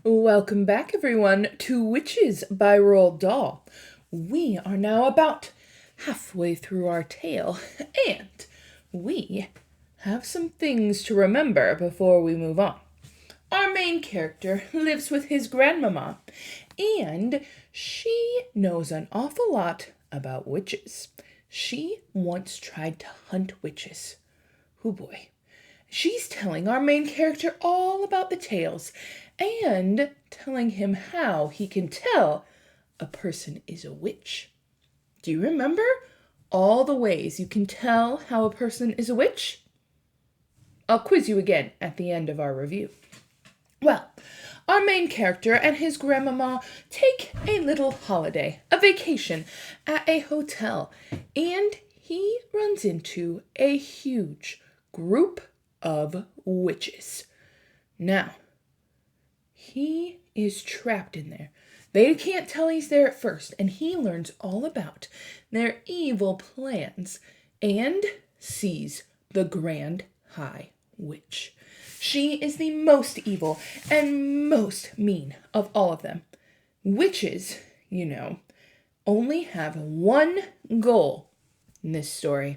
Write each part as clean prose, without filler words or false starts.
Welcome back, everyone, to Witches by Roald Dahl. We are now about halfway through our tale, and we have some things to remember before we move on. Our main character lives with his grandmama, and she knows an awful lot about witches. She once tried to hunt witches. Oh boy. She's telling our main character all about the tales and telling him how he can tell a person is a witch. Do you remember all the ways you can tell how a person is a witch? I'll quiz you again at the end of our review. Well, our main character and his grandmama take a little holiday, a vacation, at a hotel, and he runs into a huge group of witches. Now, he is trapped in there. They can't tell he's there at first, and he learns all about their evil plans and sees the Grand High Witch. She is the most evil and most mean of all of them. Witches, only have one goal in this story.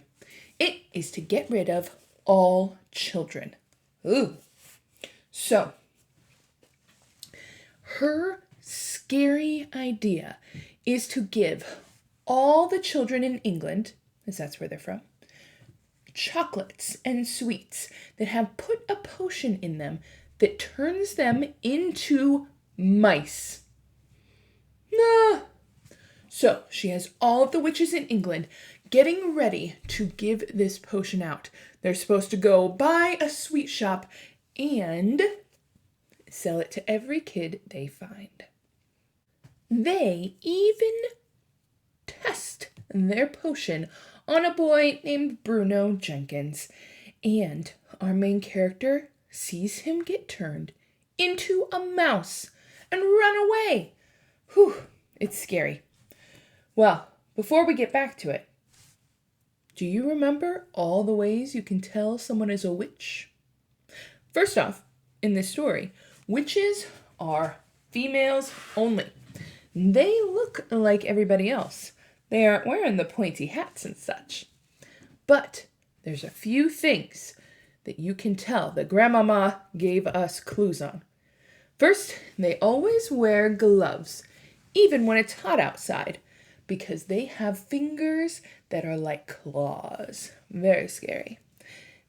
It is to get rid of all children. Ooh. So, her scary idea is to give all the children in England, as that's where they're from, chocolates and sweets that have put a potion in them that turns them into mice. So she has all of the witches in England getting ready to give this potion out. They're supposed to go buy a sweet shop and sell it to every kid they find. They even test their potion on a boy named Bruno Jenkins, and our main character sees him get turned into a mouse and run away. Whew, it's scary. Well, before we get back to it, do you remember all the ways you can tell someone is a witch? First off, in this story, witches are females only. They look like everybody else. They aren't wearing the pointy hats and such. But there's a few things that you can tell that Grandmama gave us clues on. First, they always wear gloves, even when it's hot outside, because they have fingers that are like claws. Very scary.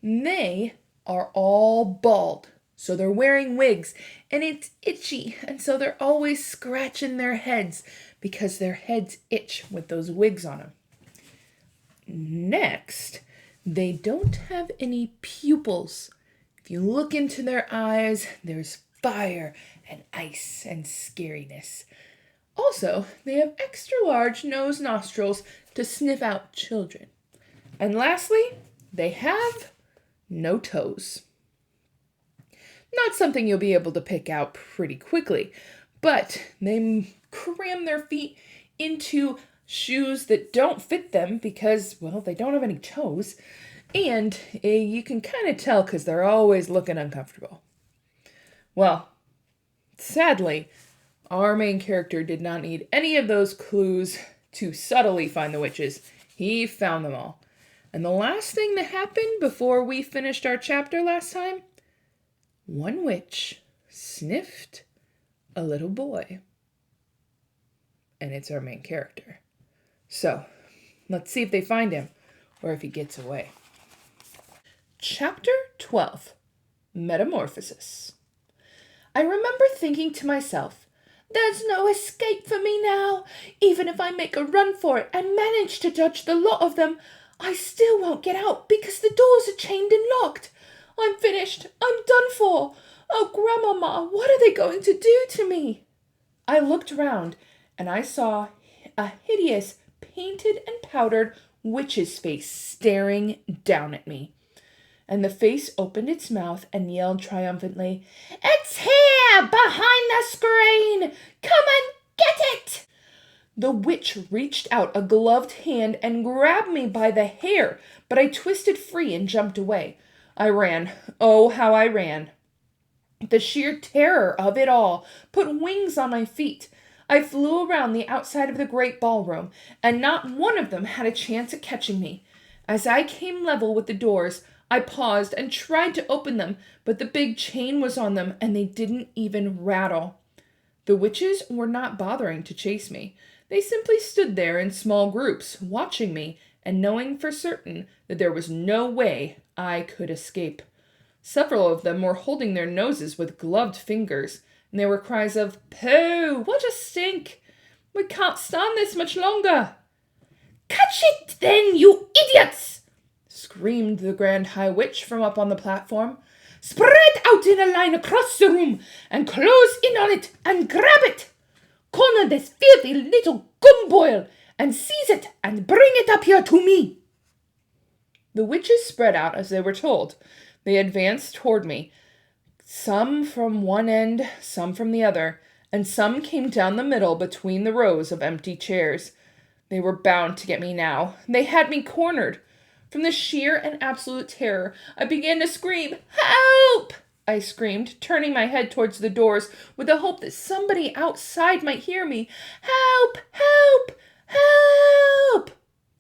They are all bald, so they're wearing wigs, and it's itchy, and so they're always scratching their heads because their heads itch with those wigs on them. Next, they don't have any pupils. If you look into their eyes, there's fire and ice and scariness. Also, they have extra large nose nostrils to sniff out children. And lastly, they have no toes. Not something you'll be able to pick out pretty quickly, but they cram their feet into shoes that don't fit them because, well, they don't have any toes. And you can kind of tell because they're always looking uncomfortable. Well, sadly, our main character did not need any of those clues to subtly find the witches. He found them all. And the last thing that happened before we finished our chapter last time, one witch sniffed a little boy. And it's our main character. So, let's see if they find him or if he gets away. Chapter 12, Metamorphosis. I remember thinking to myself, there's no escape for me now. Even if I make a run for it and manage to dodge the lot of them, I still won't get out because the doors are chained and locked. I'm finished. I'm done for. Oh, Grandmama, what are they going to do to me? I looked round and I saw a hideous, painted and powdered witch's face staring down at me. And the face opened its mouth and yelled triumphantly, "It's here, behind the screen! Come and get it!" The witch reached out a gloved hand and grabbed me by the hair, but I twisted free and jumped away. I ran. Oh, how I ran. The sheer terror of it all put wings on my feet. I flew around the outside of the great ballroom, and not one of them had a chance at catching me. As I came level with the doors, I paused and tried to open them, but the big chain was on them, and they didn't even rattle. The witches were not bothering to chase me. They simply stood there in small groups, watching me, and knowing for certain that there was no way I could escape. Several of them were holding their noses with gloved fingers, and there were cries of, "Pooh! What a stink! We can't stand this much longer!" "Catch it, then, you idiots!" screamed the Grand High Witch from up on the platform. "Spread out in a line across the room, and close in on it, and grab it! Corner this filthy little gumboil, and seize it, and bring it up here to me!" The witches spread out as they were told. They advanced toward me, some from one end, some from the other, and some came down the middle between the rows of empty chairs. They were bound to get me now. They had me cornered. From the sheer and absolute terror, I began to scream. "Help!" I screamed, turning my head towards the doors with the hope that somebody outside might hear me. "Help! Help! Help!"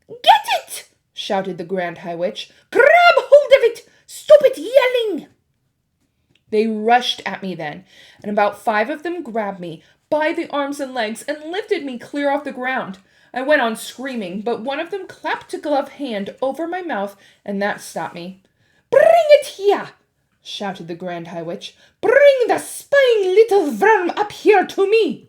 "Get it!" shouted the Grand High Witch. "Grab hold of it! Stop it yelling!" They rushed at me then, and about 5 of them grabbed me by the arms and legs and lifted me clear off the ground. I went on screaming, but one of them clapped a gloved hand over my mouth, and that stopped me. "Bring it here!" shouted the Grand High Witch. "Bring the spying little worm up here to me!"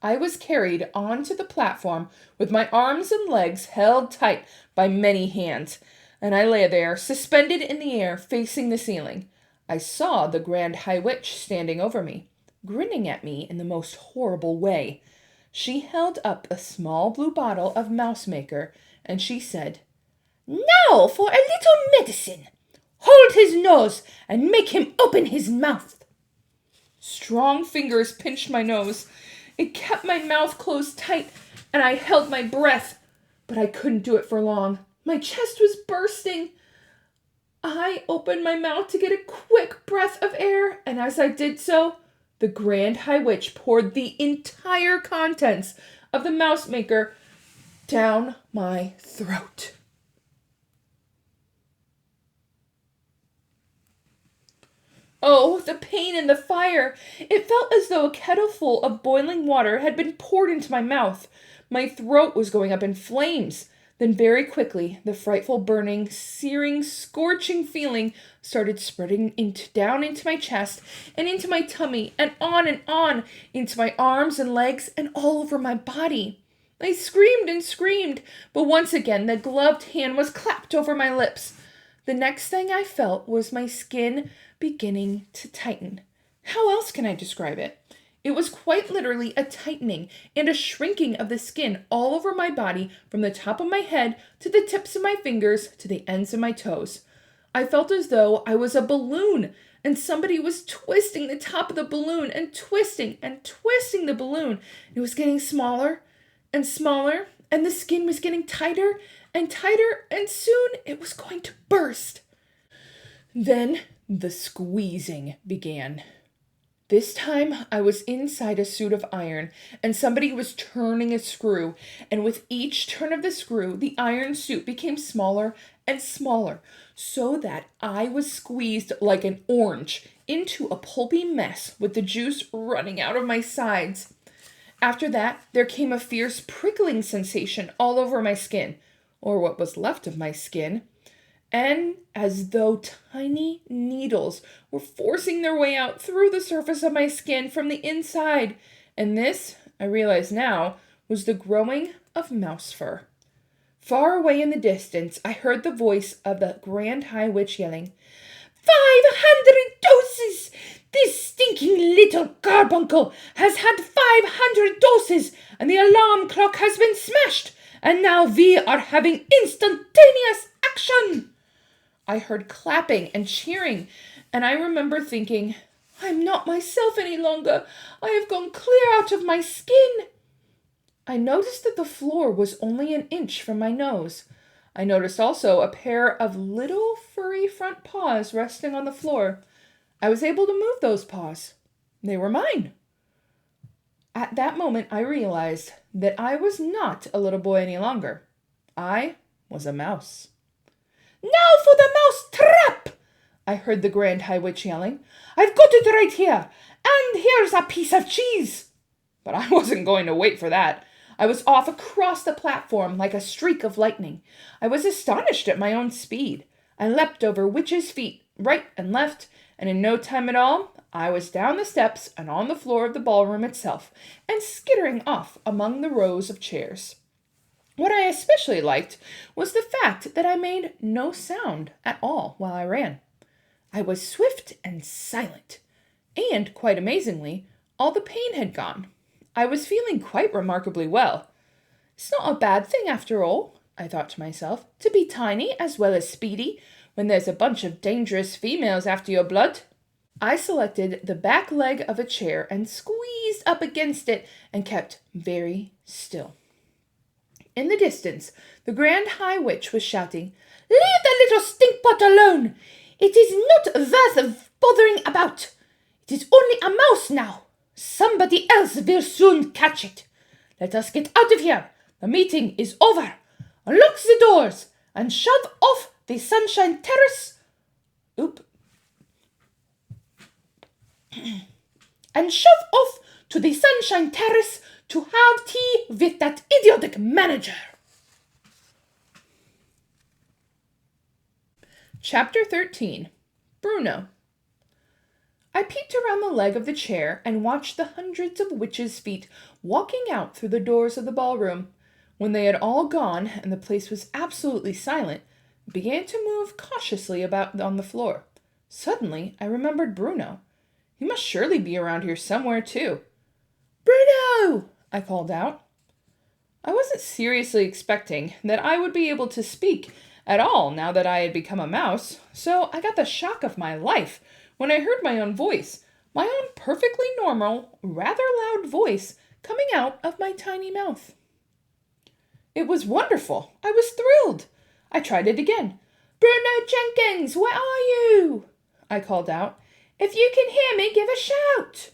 I was carried onto the platform with my arms and legs held tight by many hands, and I lay there, suspended in the air, facing the ceiling. I saw the Grand High Witch standing over me, grinning at me in the most horrible way. She held up a small blue bottle of mouse maker, and she said, "Now for a little medicine. Hold his nose and make him open his mouth." Strong fingers pinched my nose. It kept my mouth closed tight, and I held my breath, but I couldn't do it for long. My chest was bursting. I opened my mouth to get a quick breath of air, and as I did so, the Grand High Witch poured the entire contents of the mouse maker down my throat. Oh, the pain and the fire! It felt as though a kettle full of boiling water had been poured into my mouth. My throat was going up in flames. Then very quickly, the frightful burning, searing, scorching feeling started spreading down into my chest and into my tummy and on into my arms and legs and all over my body. I screamed and screamed, but once again the gloved hand was clapped over my lips. The next thing I felt was my skin beginning to tighten. How else can I describe it? It was quite literally a tightening and a shrinking of the skin all over my body from the top of my head to the tips of my fingers to the ends of my toes. I felt as though I was a balloon and somebody was twisting the top of the balloon and twisting the balloon. It was getting smaller and smaller, and the skin was getting tighter and tighter, and soon it was going to burst. Then the squeezing began. This time I was inside a suit of iron, and somebody was turning a screw, and with each turn of the screw, the iron suit became smaller and smaller, so that I was squeezed like an orange into a pulpy mess with the juice running out of my sides. After that, there came a fierce prickling sensation all over my skin, or what was left of my skin, and as though tiny needles were forcing their way out through the surface of my skin from the inside. And this, I realize now, was the growing of mouse fur. Far away in the distance, I heard the voice of the Grand High Witch yelling, 500 doses! This stinking little carbuncle has had 500 doses, and the alarm clock has been smashed, and now we are having instantaneous action. I heard clapping and cheering, and I remember thinking, I'm not myself any longer. I have gone clear out of my skin. I noticed that the floor was only an inch from my nose. I noticed also a pair of little furry front paws resting on the floor. I was able to move those paws. They were mine. At that moment, I realized that I was not a little boy any longer. I was a mouse. "Now for the mouse trap!" I heard the Grand High Witch yelling. "I've got it right here, and here's a piece of cheese." But I wasn't going to wait for that. I was off across the platform like a streak of lightning. I was astonished at my own speed. I leapt over witches' feet, right and left, and in no time at all, I was down the steps and on the floor of the ballroom itself, and skittering off among the rows of chairs. What I especially liked was the fact that I made no sound at all while I ran. I was swift and silent, and, quite amazingly, all the pain had gone. I was feeling quite remarkably well. It's not a bad thing after all, I thought to myself, to be tiny as well as speedy when there's a bunch of dangerous females after your blood. I selected the back leg of a chair and squeezed up against it and kept very still. In the distance, the Grand High Witch was shouting, "Leave the little stinkpot alone! It is not worth bothering about. It is only a mouse now. Somebody else will soon catch it. Let us get out of here. The meeting is over. Unlock the doors and shove off the Sunshine Terrace. And shove off to the Sunshine Terrace to have tea with that idiotic manager." Chapter 13. Bruno. I peeked around the leg of the chair and watched the hundreds of witches' feet walking out through the doors of the ballroom. When they had all gone and the place was absolutely silent, I began to move cautiously about on the floor. Suddenly, I remembered Bruno. He must surely be around here somewhere, too. "Bruno!" I called out. I wasn't seriously expecting that I would be able to speak at all now that I had become a mouse, so I got the shock of my life when I heard my own voice, my own perfectly normal, rather loud voice coming out of my tiny mouth. It was wonderful. I was thrilled. I tried it again. "Bruno Jenkins, where are you?" I called out. "If you can hear me, give a shout."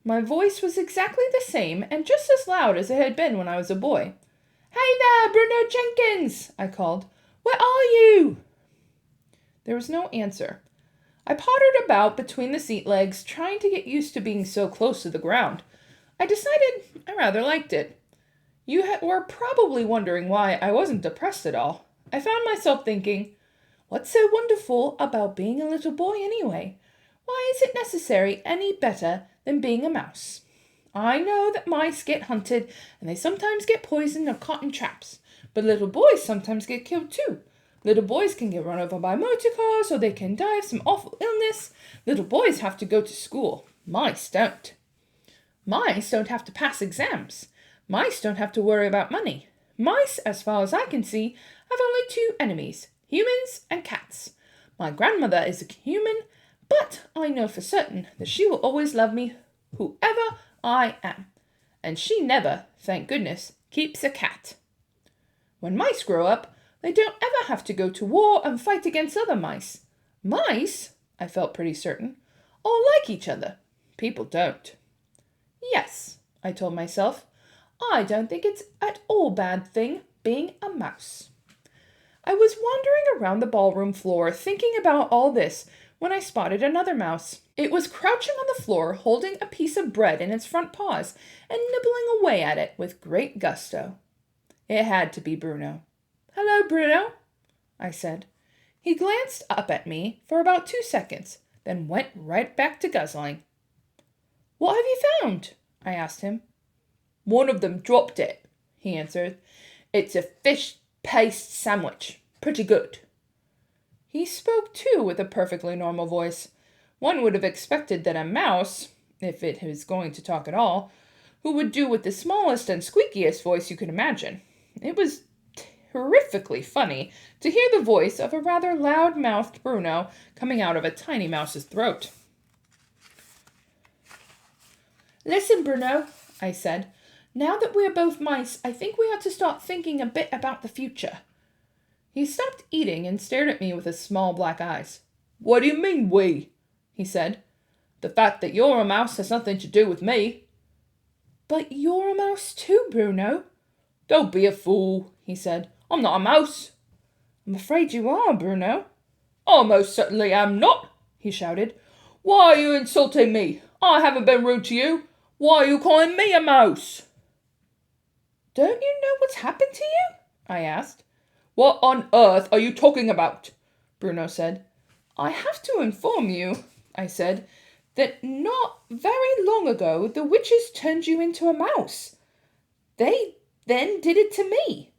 My voice was exactly the same and just as loud as it had been when I was a boy. "Hey there, Bruno Jenkins," I called. "Where are you?" There was no answer. I pottered about between the seat legs, trying to get used to being so close to the ground. I decided I rather liked it. You were probably wondering why I wasn't depressed at all. I found myself thinking, what's so wonderful about being a little boy anyway? Why is it necessary any better than being a mouse? I know that mice get hunted and they sometimes get poisoned or caught in traps, but little boys sometimes get killed too. Little boys can get run over by motor cars or they can die of some awful illness. Little boys have to go to school. Mice don't. Mice don't have to pass exams. Mice don't have to worry about money. Mice, as far as I can see, have only two enemies, humans and cats. My grandmother is a human, but I know for certain that she will always love me, whoever I am. And she never, thank goodness, keeps a cat. When mice grow up, they don't ever have to go to war and fight against other mice. Mice, I felt pretty certain, all like each other. People don't. Yes, I told myself, I don't think it's at all bad thing being a mouse. I was wandering around the ballroom floor thinking about all this when I spotted another mouse. It was crouching on the floor holding a piece of bread in its front paws and nibbling away at it with great gusto. It had to be Bruno. "Hello, Bruno," I said. He glanced up at me for about 2 seconds, then went right back to guzzling. "What have you found?" I asked him. "One of them dropped it," he answered. "It's a fish paste sandwich. Pretty good." He spoke, too, with a perfectly normal voice. One would have expected that a mouse, if it was going to talk at all, who would do with the smallest and squeakiest voice you could imagine. It was terrifically funny to hear the voice of a rather loud-mouthed Bruno coming out of a tiny mouse's throat. "Listen, Bruno," I said. "Now that we're both mice, I think we ought to start thinking a bit about the future." He stopped eating and stared at me with his small black eyes. What do you mean, we? He said. The fact that you're a mouse has nothing to do with me. But you're a mouse too, Bruno. Don't be a fool, he said. I'm not a mouse. I'm afraid you are, Bruno. I most certainly am not, he shouted. Why are you insulting me? I haven't been rude to you. Why are you calling me a mouse? Don't you know what's happened to you? I asked. What on earth are you talking about? Bruno said. I have to inform you, I said, that not very long ago the witches turned you into a mouse. They then did it to me.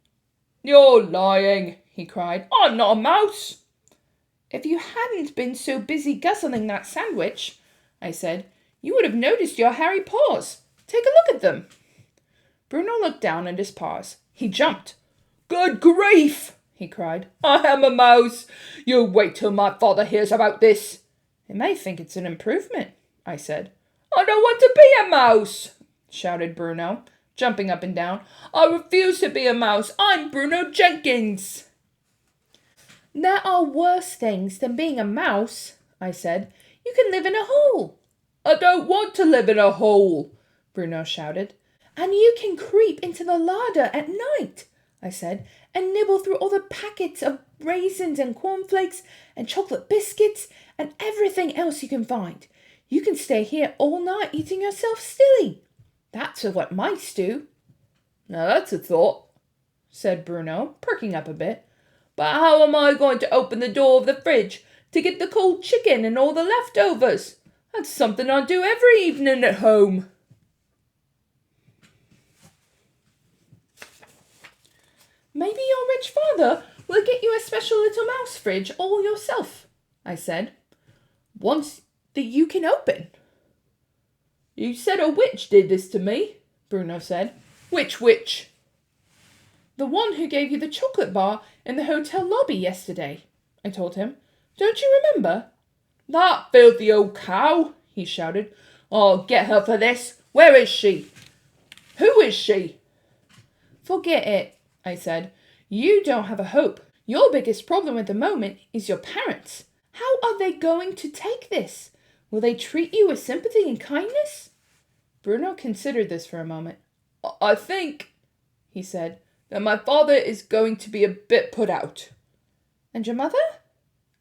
You're lying, he cried. I'm not a mouse. If you hadn't been so busy guzzling that sandwich, I said, you would have noticed your hairy paws. Take a look at them. Bruno looked down at his paws. He jumped. Good grief, he cried. I am a mouse. You wait till my father hears about this. He may think it's an improvement, I said. I don't want to be a mouse, shouted Bruno, jumping up and down. I refuse to be a mouse. I'm Bruno Jenkins. There are worse things than being a mouse, I said. You can live in a hole. I don't want to live in a hole, Bruno shouted. And you can creep into the larder at night, I said, and nibble through all the packets of raisins and cornflakes and chocolate biscuits and everything else you can find. You can stay here all night eating yourself silly. That's what mice do. Now that's a thought, said Bruno, perking up a bit. But how am I going to open the door of the fridge to get the cold chicken and all the leftovers? That's something I do every evening at home. Maybe your rich father will get you a special little mouse fridge all yourself, I said. Once that you can open. You said a witch did this to me, Bruno said. Which witch? The one who gave you the chocolate bar in the hotel lobby yesterday, I told him. Don't you remember? That filthy old cow, he shouted. I'll get her for this. Where is she? Who is she? Forget it, I said. You don't have a hope. Your biggest problem at the moment is your parents. How are they going to take this? Will they treat you with sympathy and kindness? Bruno considered this for a moment. I think, he said, that my father is going to be a bit put out. And your mother?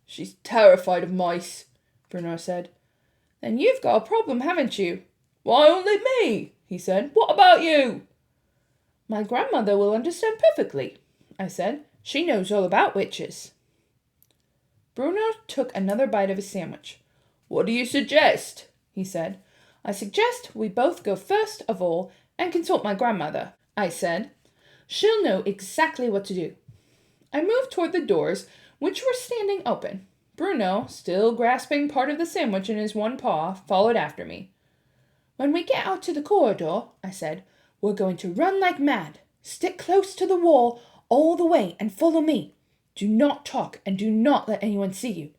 She's terrified of mice, Bruno said. Then you've got a problem, haven't you? Why, only me, he said. What about you? My grandmother will understand perfectly, I said. She knows all about witches. Bruno took another bite of his sandwich. What do you suggest? He said. I suggest we both go first of all and consult my grandmother, I said. She'll know exactly what to do. I moved toward the doors, which were standing open. Bruno, still grasping part of the sandwich in his one paw, followed after me. When we get out to the corridor, I said, we're going to run like mad. Stick close to the wall all the way and follow me. Do not talk and do not let anyone see you.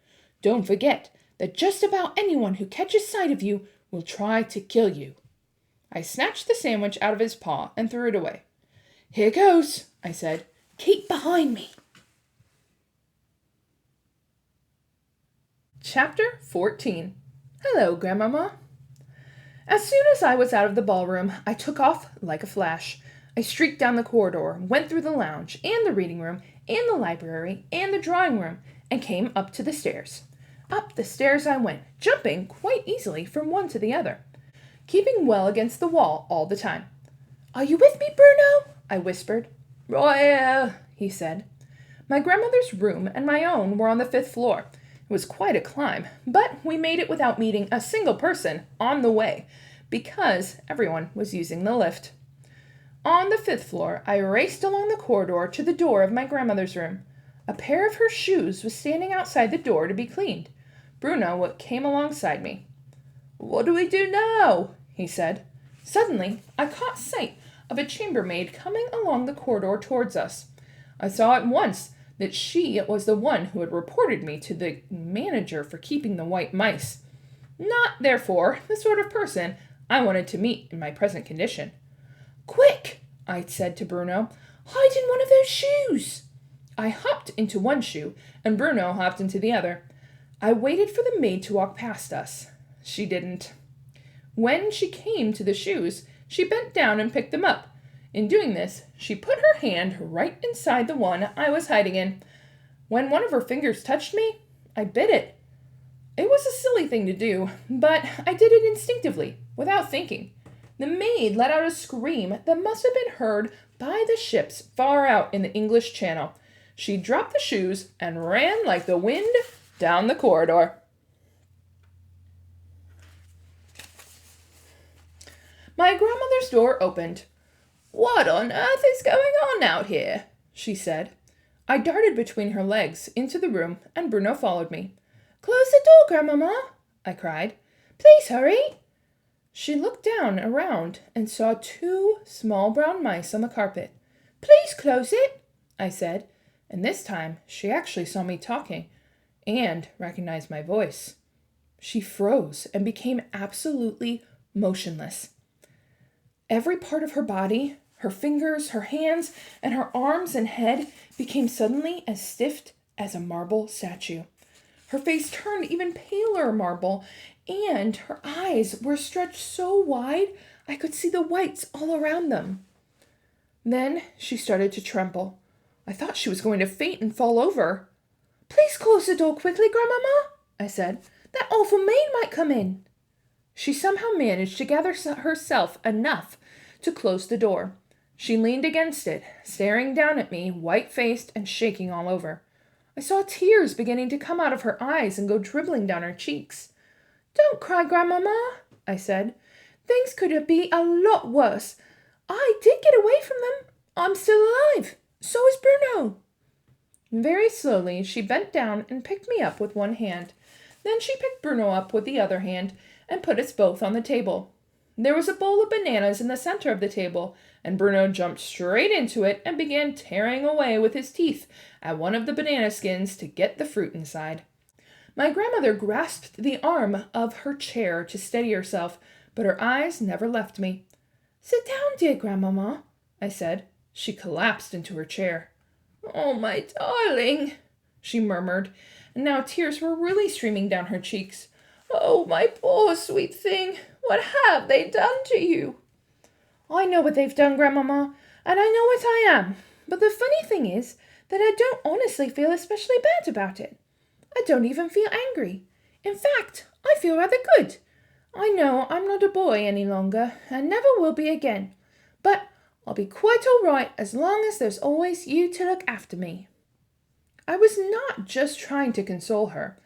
Don't forget that just about anyone who catches sight of you will try to kill you. I snatched the sandwich out of his paw and threw it away. Here goes, I said. Keep behind me. Chapter 14. Hello, Grandmama. As soon as I was out of the ballroom, I took off like a flash. I streaked down the corridor, went through the lounge, and the reading room, and the library, and the drawing room, and came up to the stairs. Up the stairs I went, jumping quite easily from one to the other, keeping well against the wall all the time. Are you with me, Bruno? I whispered. Right here, he said. My grandmother's room and my own were on the 5th floor. It was quite a climb, but we made it without meeting a single person on the way, because everyone was using the lift. On the 5th floor, I raced along the corridor to the door of my grandmother's room. A pair of her shoes was standing outside the door to be cleaned. Bruno came alongside me. What do we do now? He said. Suddenly, I caught sight of a chambermaid coming along the corridor towards us. I saw at once that she was the one who had reported me to the manager for keeping the white mice. Not, therefore, the sort of person I wanted to meet in my present condition. Quick, I said to Bruno, hide in one of those shoes. I hopped into one shoe, and Bruno hopped into the other. I waited for the maid to walk past us. She didn't. When she came to the shoes, she bent down and picked them up. In doing this, she put her hand right inside the one I was hiding in. When one of her fingers touched me, I bit it. It was a silly thing to do, but I did it instinctively, without thinking. The maid let out a scream that must have been heard by the ships far out in the English Channel. She dropped the shoes and ran like the wind down the corridor. My grandmother's door opened. "What on earth is going on out here?" she said. I darted between her legs into the room, and Bruno followed me. "Close the door, Grandmama," I cried. "Please hurry." She looked down around and saw 2 small brown mice on the carpet. "Please close it," I said, and this time she actually saw me talking and recognized my voice. She froze and became absolutely motionless. Every part of her body, her fingers, her hands, and her arms and head became suddenly as stiff as a marble statue. Her face turned even paler marble, and her eyes were stretched so wide I could see the whites all around them. Then she started to tremble. I thought she was going to faint and fall over. "Please close the door quickly, Grandmama," I said. "That awful maid might come in." She somehow managed to gather herself enough to close the door. She leaned against it, staring down at me, white-faced and shaking all over. I saw tears beginning to come out of her eyes and go dribbling down her cheeks. "Don't cry, Grandmama," I said. "Things could be a lot worse. I did get away from them. I'm still alive. So is Bruno." Very slowly, she bent down and picked me up with one hand. Then she picked Bruno up with the other hand and put us both on the table. There was a bowl of bananas in the center of the table, and Bruno jumped straight into it and began tearing away with his teeth at one of the banana skins to get the fruit inside. My grandmother grasped the arm of her chair to steady herself, but her eyes never left me. "Sit down, dear Grandmama," I said. She collapsed into her chair. "Oh, my darling," she murmured, and now tears were really streaming down her cheeks. "Oh, my poor sweet thing, what have they done to you?" "I know what they've done, Grandmama, and I know what I am. But the funny thing is that I don't honestly feel especially bad about it. I don't even feel angry. In fact, I feel rather good. I know I'm not a boy any longer, and never will be again. But I'll be quite all right as long as there's always you to look after me." I was not just trying to console her.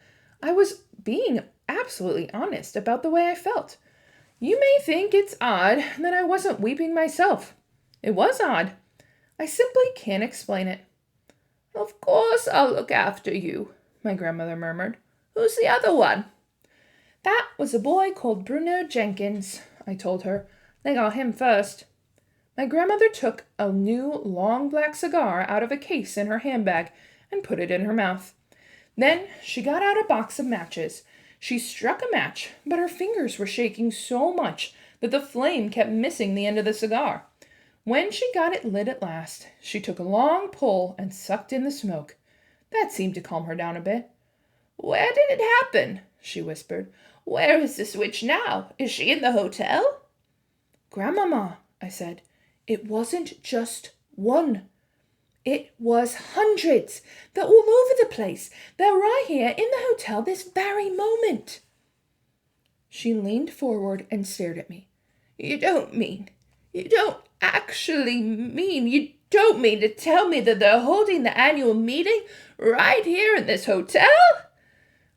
I was being absolutely honest about the way I felt. You may think it's odd that I wasn't weeping myself. It was odd. I simply can't explain it. "Of course I'll look after you," my grandmother murmured. "Who's the other one?" "That was a boy called Bruno Jenkins," I told her. "They got him first." My grandmother took a new long black cigar out of a case in her handbag and put it in her mouth. Then she got out a box of matches. She struck a match, but her fingers were shaking so much that the flame kept missing the end of the cigar. When she got it lit at last, she took a long pull and sucked in the smoke. That seemed to calm her down a bit. "Where did it happen?" she whispered. "Where is this witch now? Is she in the hotel?" "Grandmama," I said, "it wasn't just one. It was hundreds. They're all over the place. They're right here in the hotel this very moment." She leaned forward and stared at me. You don't actually mean to tell me that they're holding the annual meeting right here in this hotel?"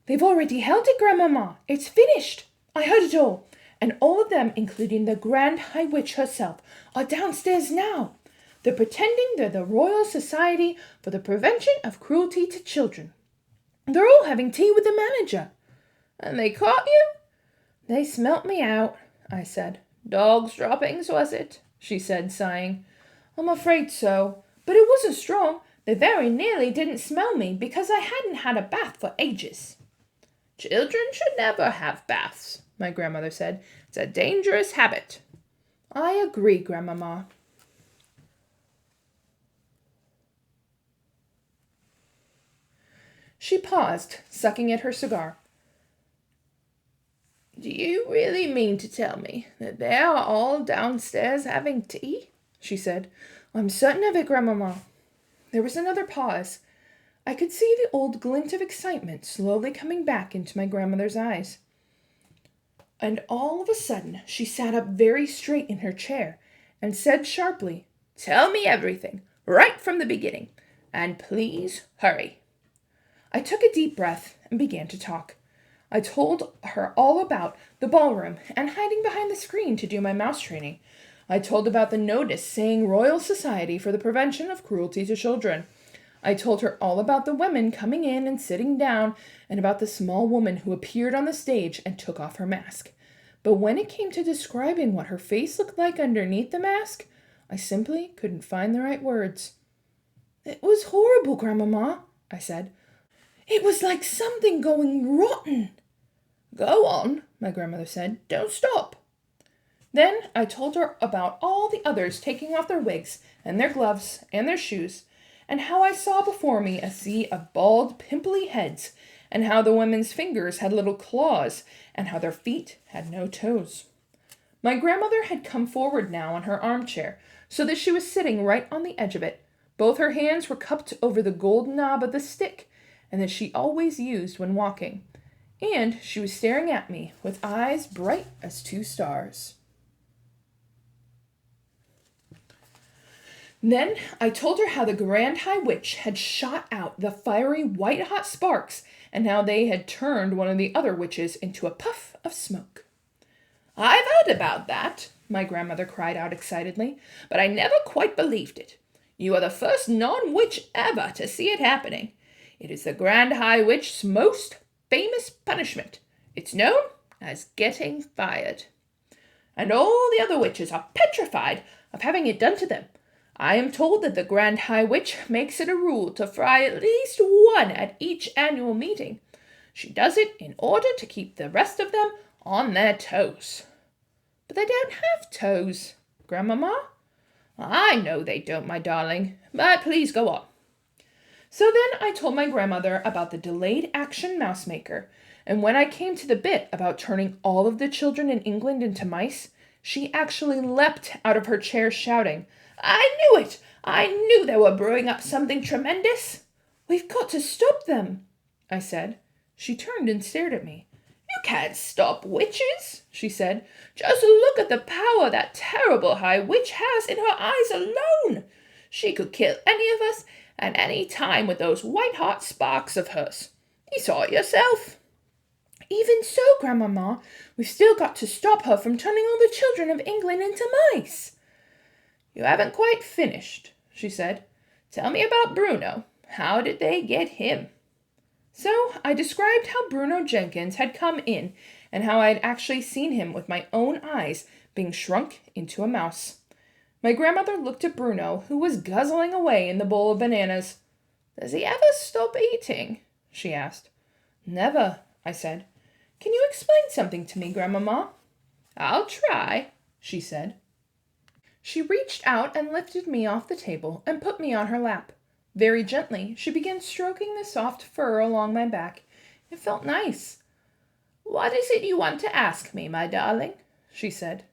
"They've already held it, Grandmama. It's finished. I heard it all. And all of them, including the Grand High Witch herself, are downstairs now. They're pretending they're the Royal Society for the Prevention of Cruelty to Children. They're all having tea with the manager." "And they caught you?" "They smelt me out," I said. "Dog's droppings, was it?" she said, sighing. "I'm afraid so. But it wasn't strong. They very nearly didn't smell me because I hadn't had a bath for ages." "Children should never have baths," my grandmother said. "It's a dangerous habit." "I agree, Grandmama." She paused, sucking at her cigar. "Do you really mean to tell me that they are all downstairs having tea?" she said. "I'm certain of it, Grandmamma." There was another pause. I could see the old glint of excitement slowly coming back into my grandmother's eyes. And all of a sudden she sat up very straight in her chair and said sharply, "Tell me everything, right from the beginning, and please hurry." I took a deep breath and began to talk. I told her all about the ballroom and hiding behind the screen to do my mouse training. I told about the notice saying Royal Society for the Prevention of Cruelty to Children. I told her all about the women coming in and sitting down and about the small woman who appeared on the stage and took off her mask. But when it came to describing what her face looked like underneath the mask, I simply couldn't find the right words. "It was horrible, Grandmamma," I said. "It was like something going rotten." "Go on," my grandmother said. "Don't stop." Then I told her about all the others taking off their wigs and their gloves and their shoes, and how I saw before me a sea of bald, pimply heads, and how the women's fingers had little claws, and how their feet had no toes. My grandmother had come forward now on her armchair, so that she was sitting right on the edge of it. Both her hands were cupped over the gold knob of the stick, and that she always used when walking. And she was staring at me with eyes bright as two stars. Then I told her how the Grand High Witch had shot out the fiery white-hot sparks, and how they had turned one of the other witches into a puff of smoke. "I've heard about that," my grandmother cried out excitedly, "but I never quite believed it. You are the first non-witch ever to see it happening. It is the Grand High Witch's most famous punishment. It's known as getting fired. And all the other witches are petrified of having it done to them. I am told that the Grand High Witch makes it a rule to fry at least one at each annual meeting. She does it in order to keep the rest of them on their toes." "But they don't have toes, Grandmamma." "I know they don't, my darling, but please go on." So then I told my grandmother about the delayed action mouse maker, and when I came to the bit about turning all of the children in England into mice, she actually leapt out of her chair shouting, "I knew it! I knew they were brewing up something tremendous." "We've got to stop them," I said. She turned and stared at me. "You can't stop witches," she said. "Just look at the power that terrible High Witch has in her eyes alone. She could kill any of us at any time with those white-hot sparks of hers. You saw it yourself." "Even so, Grandmamma, we've still got to stop her from turning all the children of England into mice." "You haven't quite finished," she said. "Tell me about Bruno. How did they get him?" So I described how Bruno Jenkins had come in, and how I had actually seen him with my own eyes being shrunk into a mouse. My grandmother looked at Bruno, who was guzzling away in the bowl of bananas. "Does he ever stop eating?" she asked. "Never," I said. "Can you explain something to me, Grandmamma?" "I'll try," she said. She reached out and lifted me off the table and put me on her lap. Very gently, she began stroking the soft fur along my back. It felt nice. "What is it you want to ask me, my darling?" she said.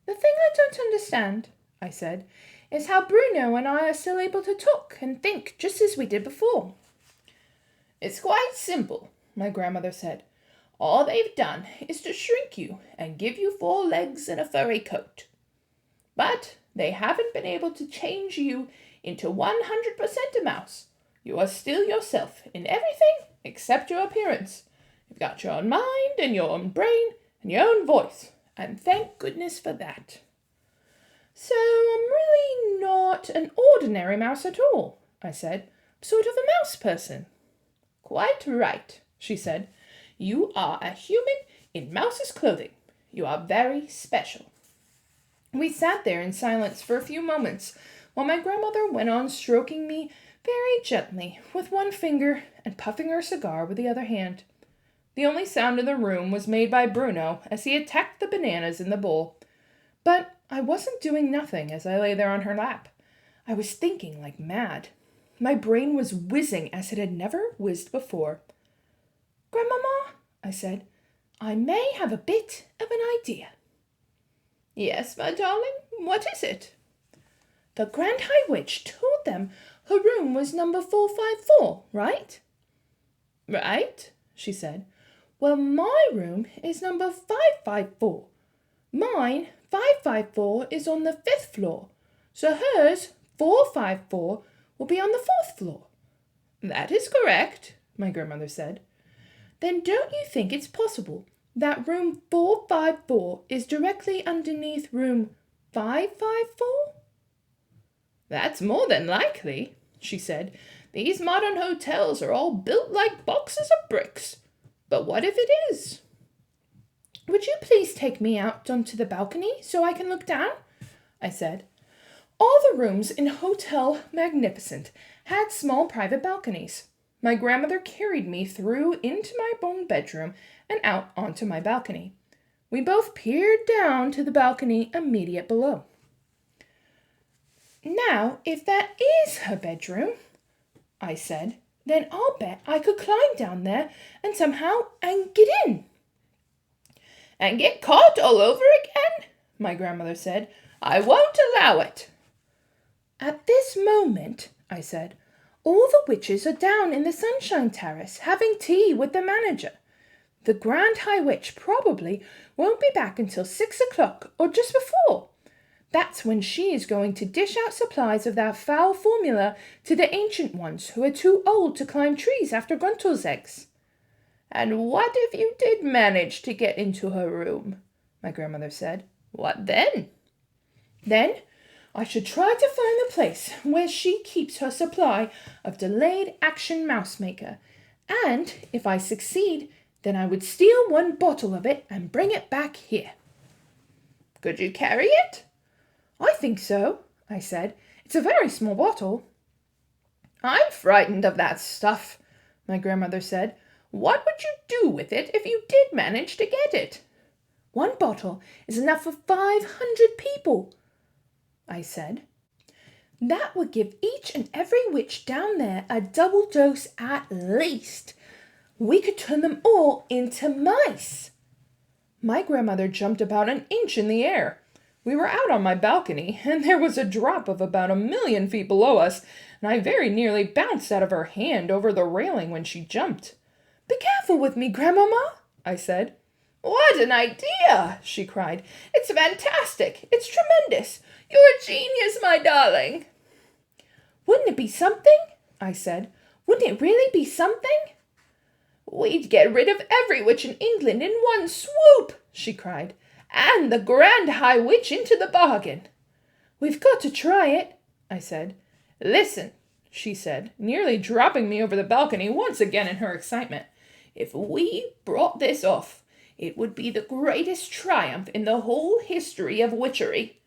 "The thing I don't understand," I said, "is how Bruno and I are still able to talk and think just as we did before." "It's quite simple," my grandmother said. "All they've done is to shrink you and give you 4 legs and a furry coat. But they haven't been able to change you into 100% a mouse. You are still yourself in everything except your appearance. You've got your own mind and your own brain and your own voice, and thank goodness for that." "So I'm really not an ordinary mouse at all," I said. "Sort of a mouse person." "Quite right," she said. "You are a human in mouse's clothing. You are very special." We sat there in silence for a few moments, while my grandmother went on stroking me very gently with one finger and puffing her cigar with the other hand. The only sound in the room was made by Bruno as he attacked the bananas in the bowl. But I wasn't doing nothing as I lay there on her lap. I was thinking like mad. My brain was whizzing as it had never whizzed before. "Grandmama," I said, "I may have a bit of an idea." "Yes, my darling, what is it?" "The Grand High Witch told them her room was number 454, right?" "Right," she said. "Well, my room is number 554. Mine, 554, is on the 5th floor, so hers, 454, will be on the 4th floor." "That is correct," my grandmother said. "Then don't you think it's possible that room 454 is directly underneath room 554? "That's more than likely," she said. "These modern hotels are all built like boxes of bricks. But what if it is?" "Would you please take me out onto the balcony so I can look down?" I said. All the rooms in Hotel Magnificent had small private balconies. My grandmother carried me through into my own bedroom and out onto my balcony. We both peered down to the balcony immediate below. "Now, if that is her bedroom," I said, "then I'll bet I could climb down there and somehow get in." "And get caught all over again?" my grandmother said. "I won't allow it." "At this moment," I said, "all the witches are down in the Sunshine Terrace having tea with the manager. The Grand High Witch probably won't be back until 6 o'clock or just before. That's when she is going to dish out supplies of that foul formula to the ancient ones who are too old to climb trees after Gruntel's eggs." "And what if you did manage to get into her room?" my grandmother said. "What then?" "Then I should try to find the place where she keeps her supply of delayed action mouse maker, and if I succeed, then I would steal one bottle of it and bring it back here." "Could you carry it?" "I think so," I said. "It's a very small bottle." "I'm frightened of that stuff," my grandmother said. "What would you do with it if you did manage to get it?" "One bottle is enough for 500 people," I said. "That would give each and every witch down there a double dose at least. We could turn them all into mice." My grandmother jumped about an inch in the air. We were out on my balcony, and there was a drop of about 1,000,000 feet below us, and I very nearly bounced out of her hand over the railing when she jumped. "Be careful with me, Grandmama," I said. "What an idea!" she cried. "It's fantastic! It's tremendous! You're a genius, my darling!" "Wouldn't it be something?" I said. "Wouldn't it really be something?" "We'd get rid of every witch in England in one swoop," she cried. "And the Grand High Witch into the bargain." "We've got to try it," I said. "Listen," she said, nearly dropping me over the balcony once again in her excitement. "If we brought this off, it would be the greatest triumph in the whole history of witchery."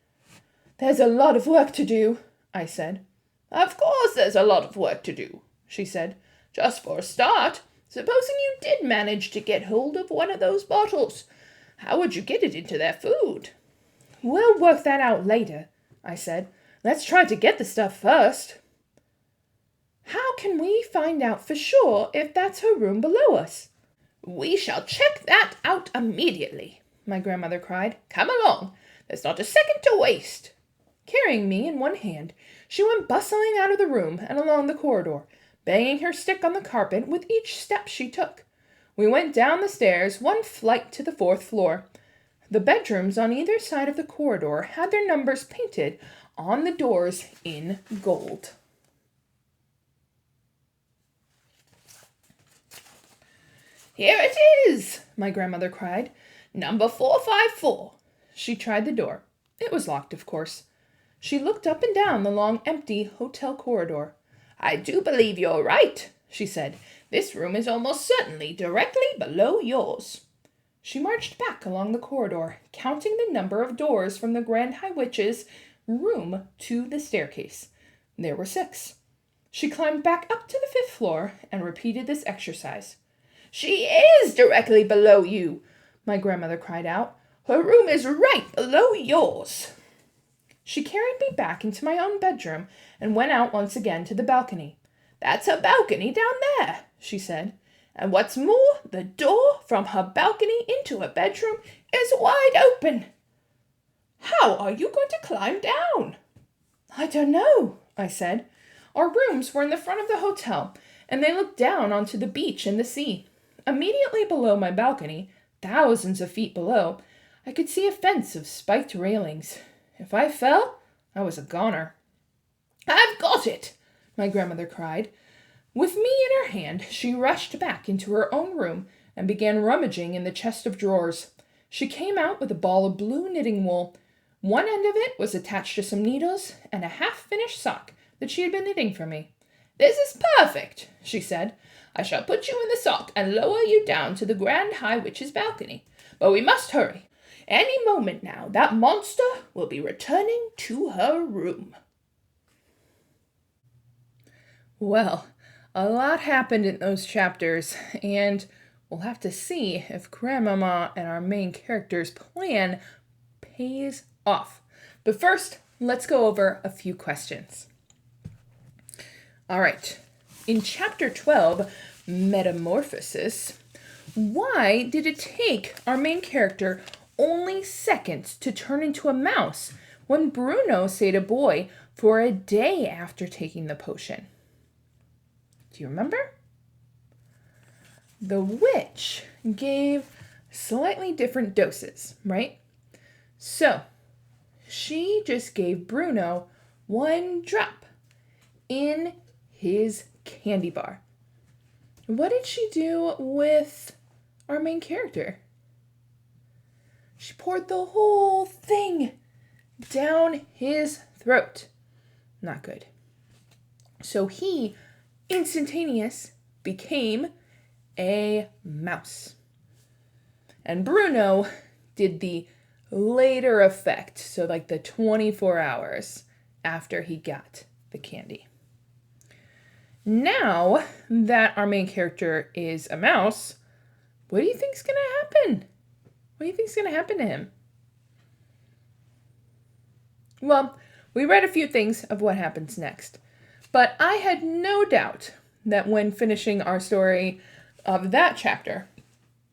"There's a lot of work to do," I said. "Of course there's a lot of work to do," she said. "Just for a start, supposing you did manage to get hold of one of those bottles, how would you get it into their food?" "We'll work that out later," I said. "Let's try to get the stuff first." "How can we find out for sure if that's her room below us?" "We shall check that out immediately," my grandmother cried. "Come along. There's not a second to waste." Carrying me in one hand, she went bustling out of the room and along the corridor, banging her stick on the carpet with each step she took. We went down the stairs, one flight to the 4th floor. The bedrooms on either side of the corridor had their numbers painted on the doors in gold. "Here it is," my grandmother cried. "Number 454. She tried the door. It was locked, of course. She looked up and down the long, empty hotel corridor. "I do believe you're right," she said. "This room is almost certainly directly below yours." She marched back along the corridor, counting the number of doors from the Grand High Witch's room to the staircase. There were 6. She climbed back up to the 5th floor and repeated this exercise. "She is directly below you," my grandmother cried out. "Her room is right below yours." She carried me back into my own bedroom and went out once again to the balcony. That's her balcony down there, she said. And what's more, the door from her balcony into her bedroom is wide open. How are you going to climb down? I don't know, I said. Our rooms were in the front of the hotel, and they looked down onto the beach and the sea. Immediately below my balcony, thousands of feet below, I could see a fence of spiked railings. If I fell, I was a goner. I've got it, my grandmother cried. With me in her hand, she rushed back into her own room and began rummaging in the chest of drawers. She came out with a ball of blue knitting wool. One end of it was attached to some needles and a half-finished sock that she had been knitting for me. This is perfect, she said. I shall put you in the sock and lower you down to the Grand High Witch's balcony. But we must hurry. Any moment now, that monster will be returning to her room. Well, a lot happened in those chapters, and we'll have to see if Grandmama and our main character's plan pays off. But first, let's go over a few questions. All right, in chapter 12, Metamorphosis, why did it take our main character only seconds to turn into a mouse when Bruno stayed a boy for a day after taking the potion? Do you remember? The witch gave slightly different doses, right? So, she just gave Bruno one drop in his candy bar. What did she do with our main character? She poured the whole thing down his throat. Not good. So he, instantaneous, became a mouse. And Bruno did the later effect, so like the 24 hours after he got the candy. Now that our main character is a mouse, what do you think's going to happen? What do you think's going to happen to him? Well, we read a few things of what happens next, but I had no doubt that when finishing our story of that chapter,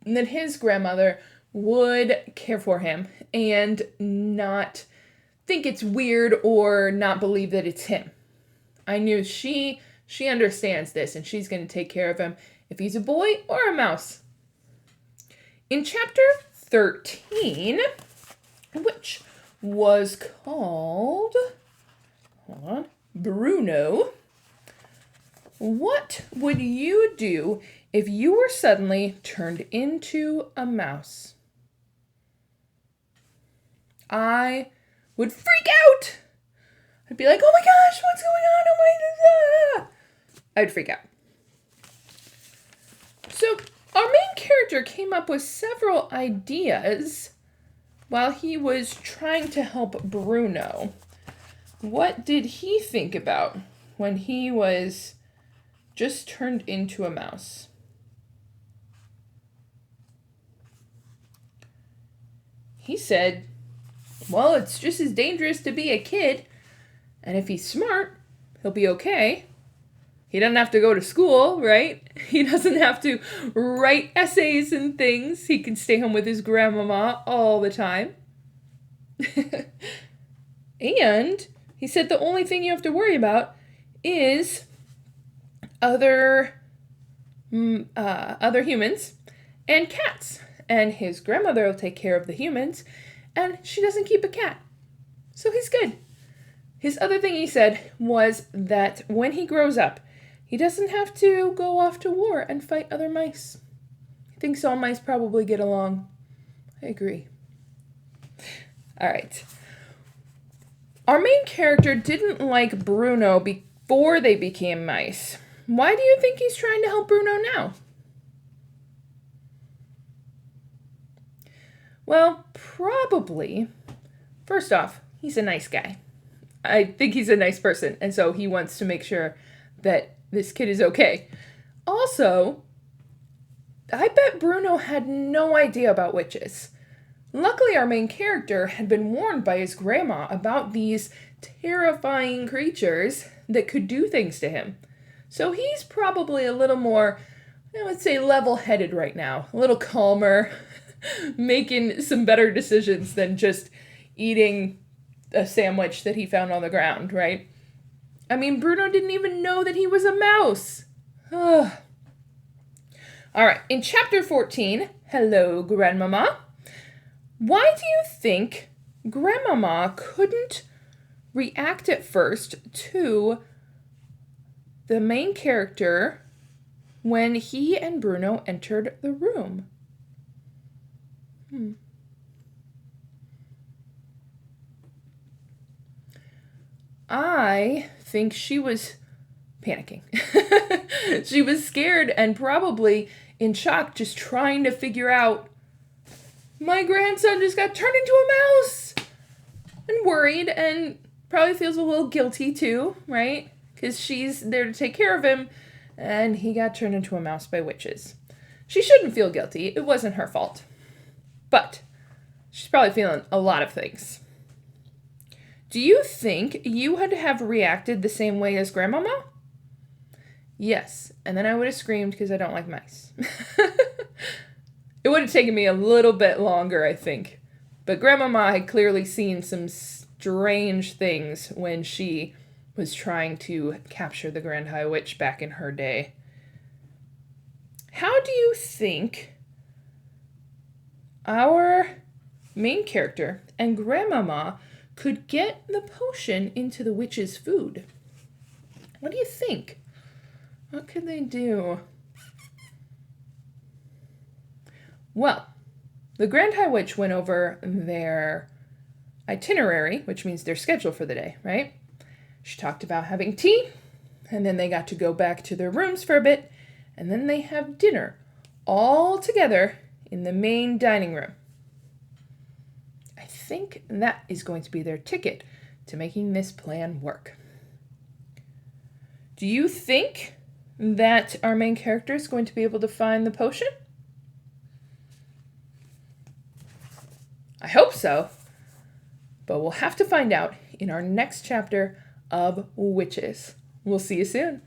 that his grandmother would care for him and not think it's weird or not believe that it's him. I knew she understands this and she's going to take care of him if he's a boy or a mouse. In chapter 13, which was called, Bruno, what would you do if you were suddenly turned into a mouse? I would freak out. I'd be like, oh my gosh, what's going on? Oh my God. I'd freak out. So our main character came up with several ideas while he was trying to help Bruno. What did he think about when he was just turned into a mouse? He said, well, it's just as dangerous to be a kid, and if he's smart, he'll be okay. He doesn't have to go to school, right? He doesn't have to write essays and things. He can stay home with his grandmama all the time. And he said the only thing you have to worry about is other humans and cats. And his grandmother will take care of the humans, and she doesn't keep a cat. So he's good. His other thing he said was that when he grows up, he doesn't have to go off to war and fight other mice. He thinks all mice probably get along. I agree. All right. Our main character didn't like Bruno before they became mice. Why do you think he's trying to help Bruno now? Well, probably, first off, he's a nice guy. I think he's a nice person, and so he wants to make sure that this kid is okay. Also, I bet Bruno had no idea about witches. Luckily, our main character had been warned by his grandma about these terrifying creatures that could do things to him. So he's probably a little more, I would say, level-headed right now, a little calmer, making some better decisions than just eating a sandwich that he found on the ground, right? I mean, Bruno didn't even know that he was a mouse. All right, in chapter 14, Hello, Grandmama. Why do you think Grandmama couldn't react at first to the main character when he and Bruno entered the room? I think she was panicking. She was scared and probably in shock, just trying to figure out, my grandson just got turned into a mouse, and worried, and probably feels a little guilty too, right? Because she's there to take care of him, and he got turned into a mouse by witches. She shouldn't feel guilty. It wasn't her fault. But she's probably feeling a lot of things. Do you think you would have reacted the same way as Grandmama? Yes, and then I would have screamed because I don't like mice. It would have taken me a little bit longer, I think. But Grandmama had clearly seen some strange things when she was trying to capture the Grand High Witch back in her day. How do you think our main character and Grandmama could get the potion into the witch's food? What do you think? What could they do? Well, the Grand High Witch went over their itinerary, which means their schedule for the day, right? She talked about having tea, and then they got to go back to their rooms for a bit, and then they have dinner all together in the main dining room. I think that is going to be their ticket to making this plan work. Do you think that our main character is going to be able to find the potion? I hope so, but we'll have to find out in our next chapter of Witches. We'll see you soon.